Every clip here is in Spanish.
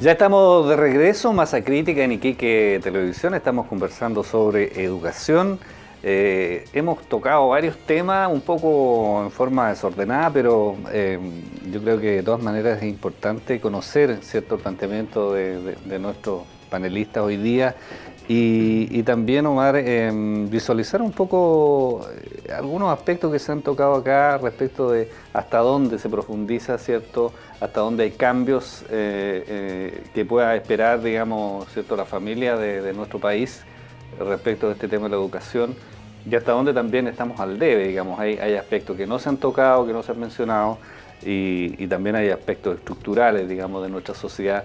Ya estamos de regreso, Masa Crítica en Iquique Televisión. Estamos conversando sobre educación. Hemos tocado varios temas, un poco en forma desordenada, pero yo creo que de todas maneras es importante conocer cierto planteamiento de nuestros panelistas hoy día y también, Omar, visualizar un poco algunos aspectos que se han tocado acá respecto de hasta dónde se profundiza, ¿cierto?, hasta dónde hay cambios que pueda esperar, digamos, ¿cierto?, la familia de nuestro país respecto de este tema de la educación, y hasta dónde también estamos al debe, digamos. Hay aspectos que no se han tocado, que no se han mencionado, y también hay aspectos estructurales, digamos, de nuestra sociedad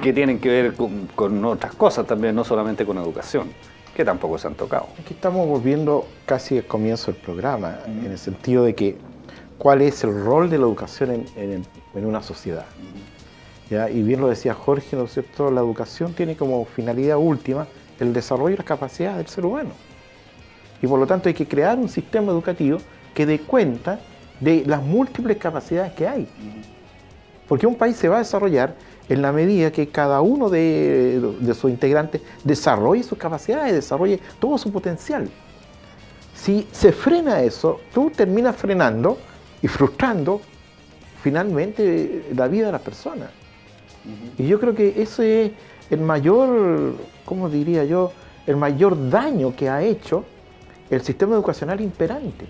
que tienen que ver con otras cosas también, no solamente con educación, que tampoco se han tocado. Aquí estamos volviendo casi al comienzo del programa, en el sentido de que cuál es el rol de la educación en una sociedad. ¿Ya? Y bien lo decía Jorge, ¿no es cierto? La educación tiene como finalidad última el desarrollo y las capacidades del ser humano. Y por lo tanto hay que crear un sistema educativo que dé cuenta de las múltiples capacidades que hay. Porque un país se va a desarrollar en la medida que cada uno de sus integrantes desarrolle sus capacidades, desarrolle todo su potencial. Si se frena eso, tú terminas frenando y frustrando finalmente la vida de las personas. Y yo creo que ese es el mayor, ¿cómo diría yo?, el mayor daño que ha hecho el sistema educacional imperante.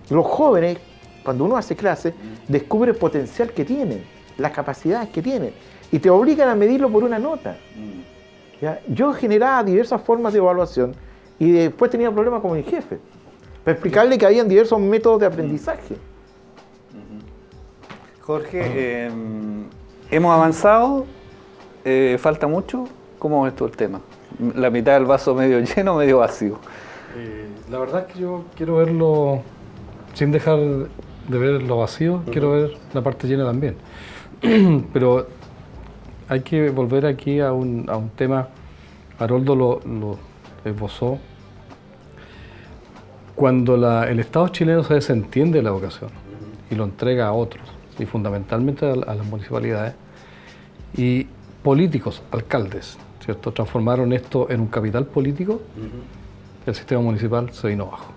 Los jóvenes, cuando uno hace clase, descubre el potencial que tienen, las capacidades que tienen, y te obligan a medirlo por una nota. ¿Ya? Yo generaba diversas formas de evaluación y después tenía problemas con mi jefe, para explicarle que habían diversos métodos de aprendizaje. Jorge, hemos avanzado, falta mucho. ¿Cómo ves tú el tema? La mitad del vaso medio lleno, medio vacío. La verdad es que yo quiero verlo, sin dejar de ver lo vacío, quiero ver la parte llena también. Pero hay que volver aquí a un tema, Haroldo lo esbozó, cuando el Estado chileno se desentiende de la educación y lo entrega a otros, y fundamentalmente a las municipalidades, y políticos, alcaldes, ¿cierto?, transformaron esto en un capital político, el sistema municipal se vino abajo.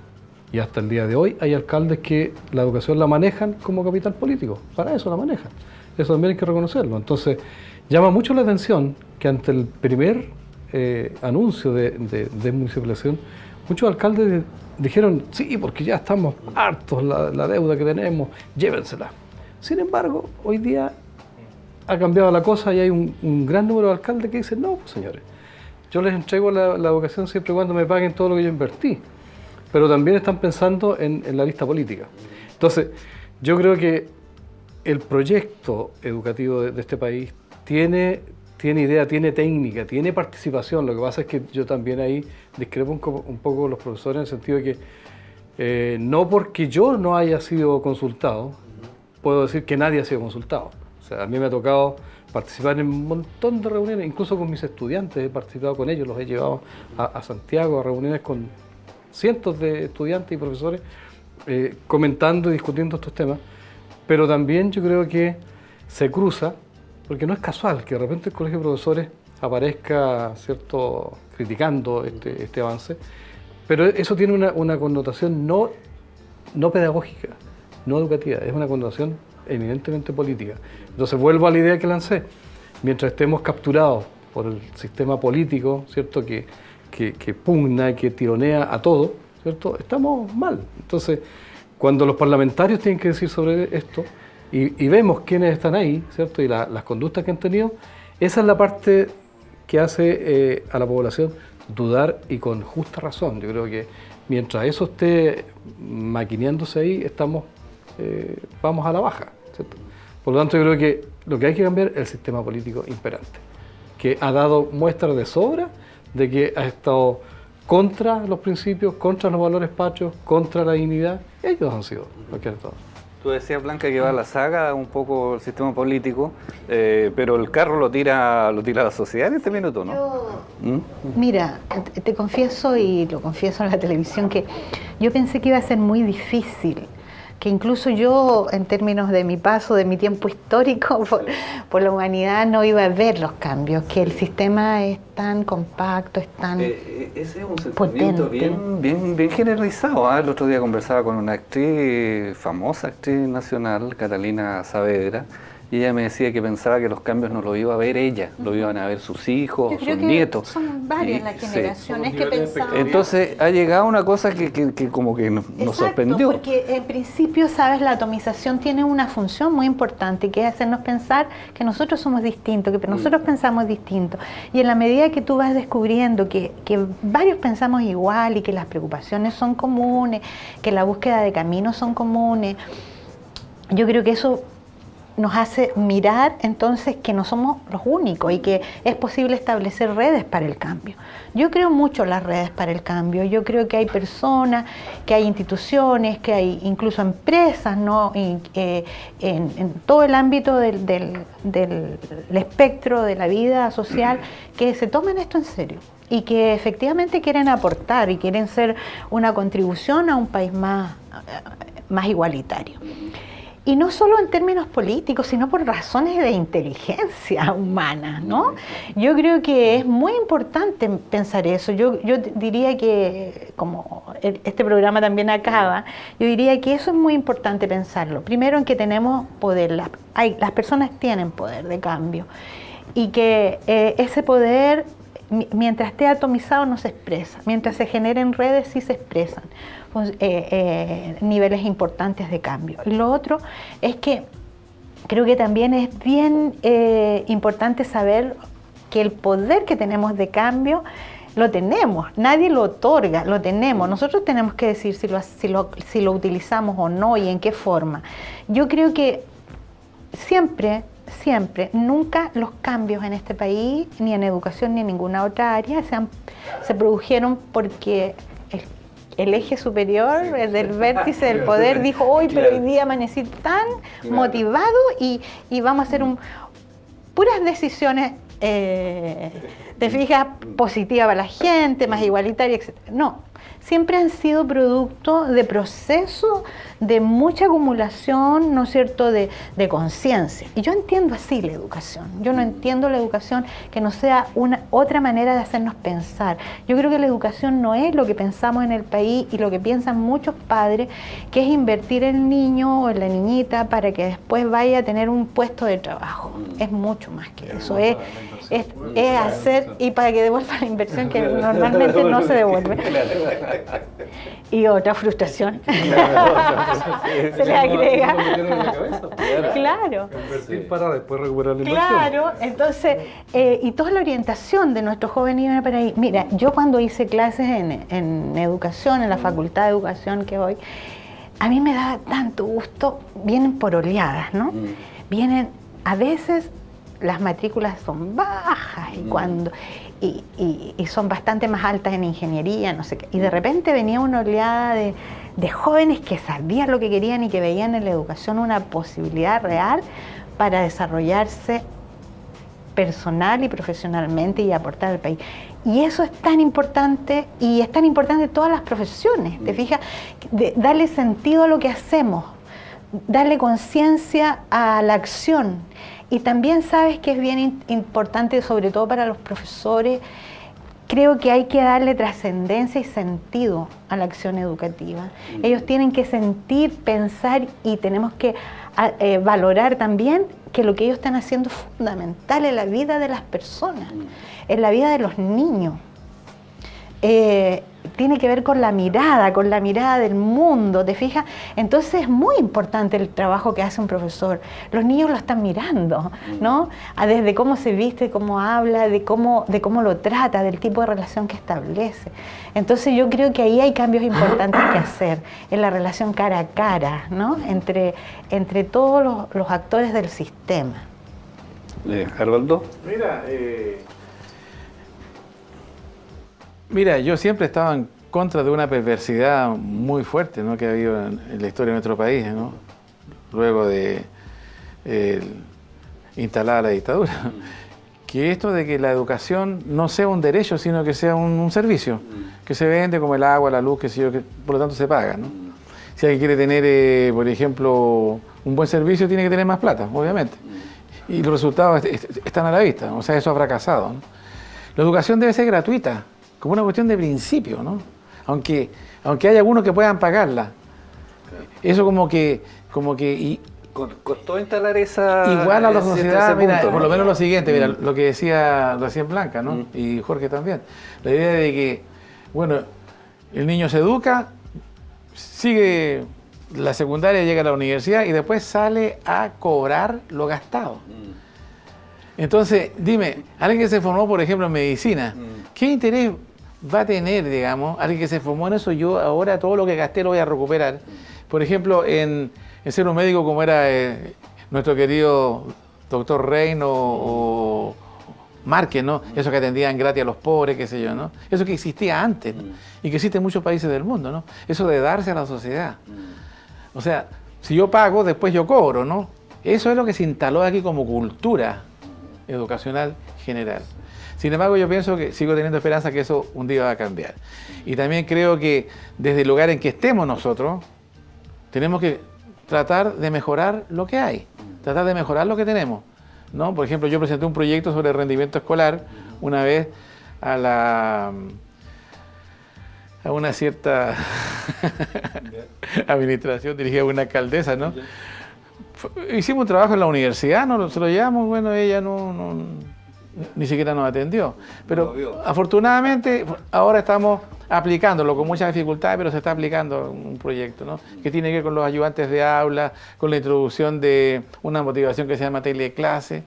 Y hasta el día de hoy hay alcaldes que la educación la manejan como capital político, para eso la manejan. Eso también hay que reconocerlo. Entonces, llama mucho la atención que ante el primer anuncio de desmunicipalización, muchos alcaldes dijeron, sí, porque ya estamos hartos, la deuda que tenemos, llévensela. Sin embargo, hoy día ha cambiado la cosa y hay un gran número de alcaldes que dicen, no, pues señores, yo les entrego la educación siempre y cuando me paguen todo lo que yo invertí. Pero también están pensando en la lista política. Entonces, yo creo que el proyecto educativo de este país tiene idea, tiene técnica, tiene participación. Lo que pasa es que yo también ahí discrepo un poco con los profesores en el sentido de que no porque yo no haya sido consultado, puedo decir que nadie ha sido consultado. O sea, a mí me ha tocado participar en un montón de reuniones, incluso con mis estudiantes, he participado con ellos, los he llevado a Santiago a reuniones con cientos de estudiantes y profesores comentando y discutiendo estos temas, pero también yo creo que se cruza, porque no es casual que de repente el Colegio de Profesores aparezca, ¿cierto?, criticando este avance, pero eso tiene una connotación no pedagógica, no educativa, es una connotación eminentemente política. Entonces vuelvo a la idea que lancé, mientras estemos capturados por el sistema político, ¿cierto?, que pugna, que tironea a todo, ¿cierto?, estamos mal. Entonces, cuando los parlamentarios tienen que decir sobre esto y vemos quiénes están ahí, ¿cierto?, y las conductas que han tenido, esa es la parte que hace a la población dudar, y con justa razón. Yo creo que mientras eso esté maquineándose ahí, vamos a la baja, ¿cierto? Por lo tanto, yo creo que lo que hay que cambiar es el sistema político imperante, que ha dado muestras de sobra de que ha estado contra los principios, contra los valores patrios, contra la dignidad. Ellos han sido los que han estado. Tú decías, Blanca, que va a la saga un poco el sistema político, pero el carro lo tira la sociedad en este minuto, ¿no? Mira, te confieso, y lo confieso en la televisión, que yo pensé que iba a ser muy difícil que incluso yo, en términos de mi paso, de mi tiempo histórico por la humanidad, no iba a ver los cambios, que el sistema es tan compacto, es tan ese es un sentimiento bien generalizado. El otro día conversaba con una actriz, famosa actriz nacional, Catalina Saavedra, y ella me decía que pensaba que los cambios no los iba a ver ella, lo iban a ver sus hijos, yo creo sus que nietos. son varias las generaciones que pensamos. Entonces ha llegado una cosa que como que nos sorprendió. Porque en principio, sabes, la atomización tiene una función muy importante, que es hacernos pensar que nosotros somos distintos, que nosotros pensamos distinto. Y en la medida que tú vas descubriendo que varios pensamos igual y que las preocupaciones son comunes, que la búsqueda de caminos son comunes, yo creo que eso nos hace mirar entonces que no somos los únicos y que es posible establecer redes para el cambio. Yo creo mucho en las redes para el cambio. Yo creo que hay personas, que hay instituciones, que hay incluso empresas, ¿no? Y, en todo el ámbito del espectro de la vida social, que se toman esto en serio y que efectivamente quieren aportar y quieren ser una contribución a un país más igualitario. Y no solo en términos políticos, sino por razones de inteligencia humana, ¿no? Yo creo que es muy importante pensar eso. Yo diría que, como este programa también acaba, yo diría que eso es muy importante pensarlo. Primero, en que tenemos poder, las personas tienen poder de cambio, y que ese poder, mientras esté atomizado, no se expresa. Mientras se generen redes, sí se expresan niveles importantes de cambio. Y lo otro es que creo que también es bien importante saber que el poder que tenemos de cambio lo tenemos, nadie lo otorga, lo tenemos. Nosotros tenemos que decir si lo utilizamos o no y en qué forma. Yo creo que siempre, nunca los cambios en este país, ni en educación ni en ninguna otra área, se produjeron porque el eje superior del vértice del poder dijo, hoy, pero hoy día amanecí tan motivado y vamos a hacer puras decisiones, te fijas, positivas para la gente, más igualitaria, etc. No, siempre han sido producto de procesos de mucha acumulación, ¿no es cierto?, de conciencia. Y yo entiendo así la educación. Yo no entiendo la educación que no sea otra manera de hacernos pensar. Yo creo que la educación no es lo que pensamos en el país y lo que piensan muchos padres, que es invertir en el niño o en la niñita para que después vaya a tener un puesto de trabajo. Es mucho más que eso. Es hacer, y para que devuelva la inversión que normalmente no se devuelve. Y otra frustración se le agrega. Claro. Invertir para después recuperar la inversión. Claro, entonces, y toda la orientación de nuestros jóvenes iban para ahí. Mira, yo cuando hice clases en educación, en la Facultad de Educación que voy, a mí me daba tanto gusto, vienen por oleadas, ¿no? Vienen, a veces las matrículas son bajas y son bastante más altas en ingeniería, no sé qué. Y de repente venía una oleada de jóvenes que sabían lo que querían y que veían en la educación una posibilidad real para desarrollarse personal y profesionalmente y aportar al país. Y eso es tan importante, y es tan importante en todas las profesiones, ¿te fijas? Darle sentido a lo que hacemos, darle conciencia a la acción. Y también sabes que es bien importante, sobre todo para los profesores, creo que hay que darle trascendencia y sentido a la acción educativa. Ellos tienen que sentir, pensar, y tenemos que valorar también que lo que ellos están haciendo es fundamental en la vida de las personas, en la vida de los niños. Tiene que ver con la mirada del mundo, ¿te fijas? Entonces es muy importante el trabajo que hace un profesor. Los niños lo están mirando, ¿no? Desde cómo se viste, cómo habla, de cómo lo trata, del tipo de relación que establece. Entonces yo creo que ahí hay cambios importantes que hacer en la relación cara a cara, ¿no? Entre todos los actores del sistema. Arvaldo. Mira, yo siempre estaba en contra de una perversidad muy fuerte, ¿no?, que ha habido en la historia de nuestro país, ¿no?, luego de instalada la dictadura. Que esto de que la educación no sea un derecho, sino que sea un servicio, que se vende como el agua, la luz, que por lo tanto se paga, ¿no? Si alguien quiere tener, por ejemplo, un buen servicio, tiene que tener más plata, obviamente. Y los resultados están a la vista, o sea, eso ha fracasado, ¿no? La educación debe ser gratuita, como una cuestión de principio, ¿no? Aunque hay algunos que puedan pagarla. Eso como que costó instalar esa... igual a la sociedad, mira, punto, ¿no? por lo menos lo siguiente, mira, lo que decía recién Blanca, ¿no? Y Jorge también. La idea de que, bueno, el niño se educa, sigue la secundaria, llega a la universidad y después sale a cobrar lo gastado. Entonces, dime, alguien que se formó, por ejemplo, en medicina, ¿qué interés va a tener, digamos, alguien que se formó en eso? Yo ahora todo lo que gasté lo voy a recuperar. Por ejemplo, en ser un médico como era nuestro querido doctor Rein o Márquez, ¿no? Eso que atendían gratis a los pobres, qué sé yo, ¿no? Eso que existía antes, ¿no? Y que existe en muchos países del mundo, ¿no? Eso de darse a la sociedad. O sea, si yo pago, después yo cobro, ¿no? Eso es lo que se instaló aquí como cultura educacional general. Sin embargo, yo pienso que sigo teniendo esperanza que eso un día va a cambiar. Y también creo que desde el lugar en que estemos nosotros, tenemos que tratar de mejorar lo que hay, tratar de mejorar lo que tenemos, ¿no? Por ejemplo, yo presenté un proyecto sobre rendimiento escolar una vez a una cierta administración dirigida por una alcaldesa, ¿no? Hicimos un trabajo en la universidad, ¿no? Se lo llevamos, bueno, ella ni siquiera nos atendió. Pero afortunadamente ahora estamos aplicándolo con muchas dificultades, pero se está aplicando un proyecto, ¿no? Que tiene que ver con los ayudantes de aula, con la introducción de una motivación que se llama teleclase,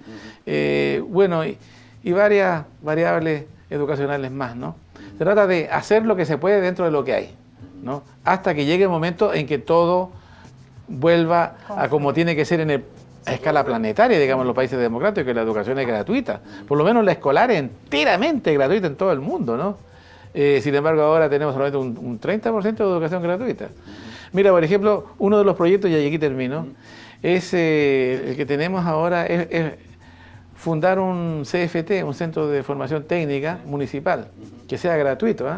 bueno, y varias variables educacionales más, ¿no? Se trata de hacer lo que se puede dentro de lo que hay, ¿no? Hasta que llegue el momento en que todo vuelva a como tiene que ser a escala planetaria, digamos, en los países democráticos, que la educación es gratuita. Por lo menos la escolar es enteramente gratuita en todo el mundo, ¿no? Sin embargo, ahora tenemos solamente un 30% de educación gratuita. Mira, por ejemplo, uno de los proyectos, y aquí termino, es el que tenemos ahora, es fundar un CFT, un Centro de Formación Técnica Municipal, que sea gratuito, ¿eh?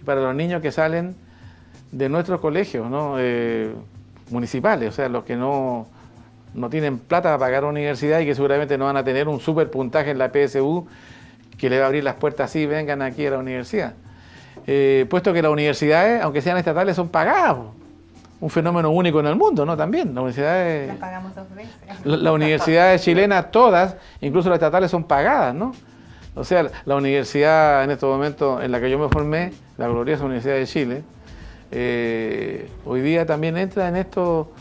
Y para los niños que salen de nuestros colegios, ¿no? Municipales, o sea, los que no tienen plata para pagar universidad y que seguramente no van a tener un super puntaje en la PSU que le va a abrir las puertas así, vengan aquí a la universidad. Puesto que las universidades, aunque sean estatales, son pagadas. Un fenómeno único en el mundo, ¿no? También, las universidades... Las pagamos 2 veces. Las universidades chilenas, todas, incluso las estatales, son pagadas, ¿no? O sea, la universidad en estos momentos en la que yo me formé, la gloriosa Universidad de Chile, hoy día también entra en esto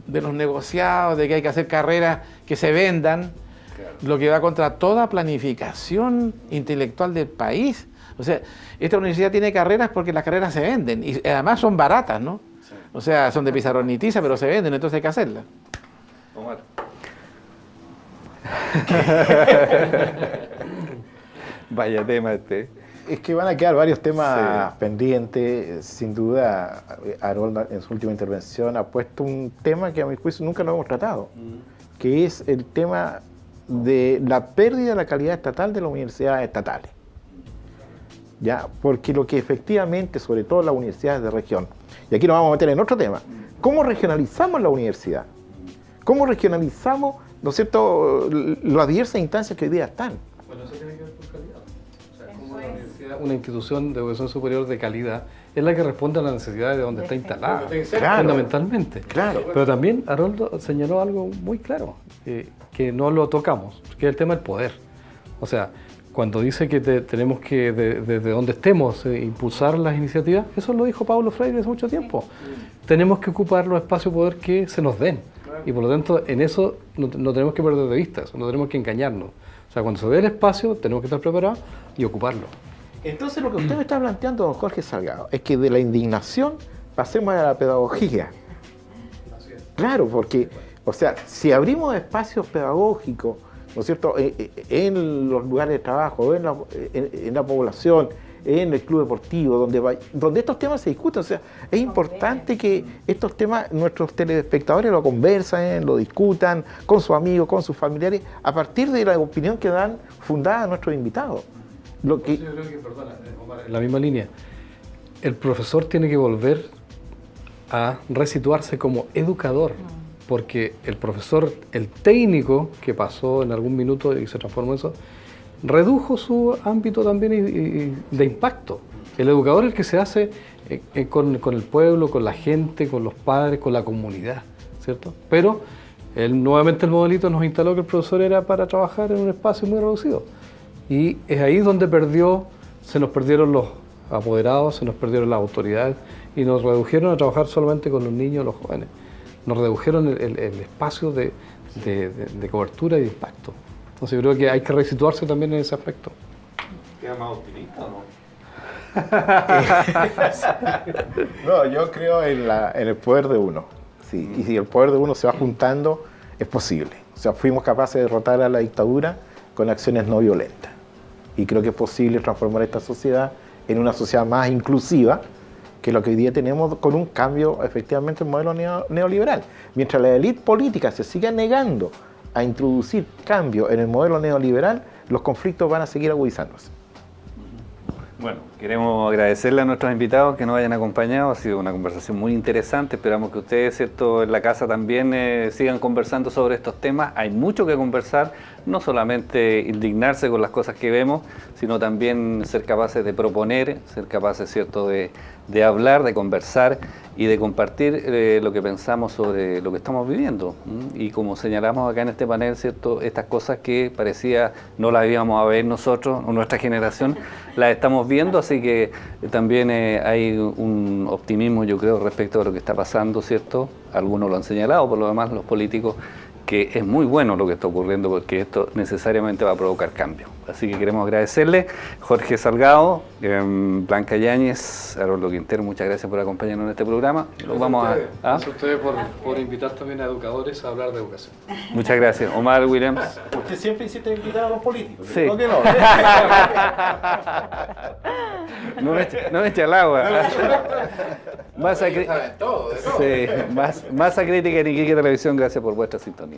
de los negociados, de que hay que hacer carreras que se vendan, lo que va contra toda planificación intelectual del país. O sea, esta universidad tiene carreras porque las carreras se venden y además son baratas, ¿no? Sí. O sea, son de pizarrón y tiza, pero se venden, entonces hay que hacerlas. Omar. Vaya tema este. Es que van a quedar varios temas pendientes. Sin duda, Harold en su última intervención ha puesto un tema que a mi juicio nunca lo hemos tratado, que es el tema de la pérdida de la calidad estatal de las universidades estatales. ¿Ya? Porque lo que efectivamente, sobre todo las universidades de región, y aquí nos vamos a meter en otro tema, ¿cómo regionalizamos la universidad? ¿Cómo regionalizamos, ¿no es cierto?, las diversas instancias que hoy día están? Bueno, eso tiene que ver con calidad. O sea, como una universidad, una institución de educación superior de calidad es la que responde a las necesidades de donde está instalada, claro, fundamentalmente. Claro. Pero también Haroldo señaló algo muy claro, que no lo tocamos, que es el tema del poder. O sea, cuando dice que tenemos que, desde donde estemos, impulsar las iniciativas, eso lo dijo Paulo Freire hace mucho tiempo. Tenemos que ocupar los espacios de poder que se nos den. Y por lo tanto, en eso no tenemos que perder de vista, no tenemos que engañarnos. O sea, cuando se dé el espacio, tenemos que estar preparados y ocuparlo. Entonces, lo que usted me está planteando, don Jorge Salgado, es que de la indignación pasemos a la pedagogía. Claro, porque, o sea, si abrimos espacios pedagógicos, ¿no es cierto?, en los lugares de trabajo, en la población, en el club deportivo, donde estos temas se discuten. O sea, es importante que estos temas nuestros telespectadores lo conversen, lo discutan con sus amigos, con sus familiares, a partir de la opinión que dan fundada a nuestros invitados. Yo creo que, perdona, Omar, en la misma línea, el profesor tiene que volver a resituarse como educador, porque el profesor, el técnico que pasó en algún minuto y se transformó en eso, redujo su ámbito también de impacto. El educador es el que se hace con el pueblo, con la gente, con los padres, con la comunidad, ¿cierto? Pero nuevamente el modelito nos instaló que el profesor era para trabajar en un espacio muy reducido. Y es ahí donde se nos perdieron los apoderados, se nos perdieron las autoridades y nos redujeron a trabajar solamente con los niños y los jóvenes. Nos redujeron el espacio de cobertura y de impacto. Entonces yo creo que hay que resituarse también en ese aspecto. ¿Queda más optimista o no? No, yo creo en el poder de uno. Sí. Y si el poder de uno se va juntando, es posible. O sea, fuimos capaces de derrotar a la dictadura con acciones no violentas. Y creo que es posible transformar esta sociedad en una sociedad más inclusiva que lo que hoy día tenemos, con un cambio efectivamente en el modelo neoliberal. Mientras la élite política se siga negando a introducir cambio en el modelo neoliberal, los conflictos van a seguir agudizándose. Bueno, queremos agradecerle a nuestros invitados que nos hayan acompañado. Ha sido una conversación muy interesante. Esperamos que ustedes, ¿cierto?, en la casa también sigan conversando sobre estos temas. Hay mucho que conversar, no solamente indignarse con las cosas que vemos, sino también ser capaces de proponer, ser capaces, ¿cierto?, de hablar, de conversar y de compartir lo que pensamos sobre lo que estamos viviendo. Y como señalamos acá en este panel, ¿cierto?, estas cosas que parecía no las íbamos a ver nosotros o nuestra generación, las estamos viendo, así que también hay un optimismo, yo creo, respecto a lo que está pasando, ¿cierto? Algunos lo han señalado, por lo demás los políticos, que es muy bueno lo que está ocurriendo porque esto necesariamente va a provocar cambio. Así que queremos agradecerle, Jorge Salgado, Blanca Yáñez, Haroldo Quintero, muchas gracias por acompañarnos en este programa. Gracias a ustedes por invitar también a educadores a hablar de educación. Muchas gracias. Omar Williams. Usted siempre hiciste invitar a los políticos. Sí. ¿No que no? No me eche al agua. Masa Crítica en Iquique Televisión, gracias por vuestra sintonía.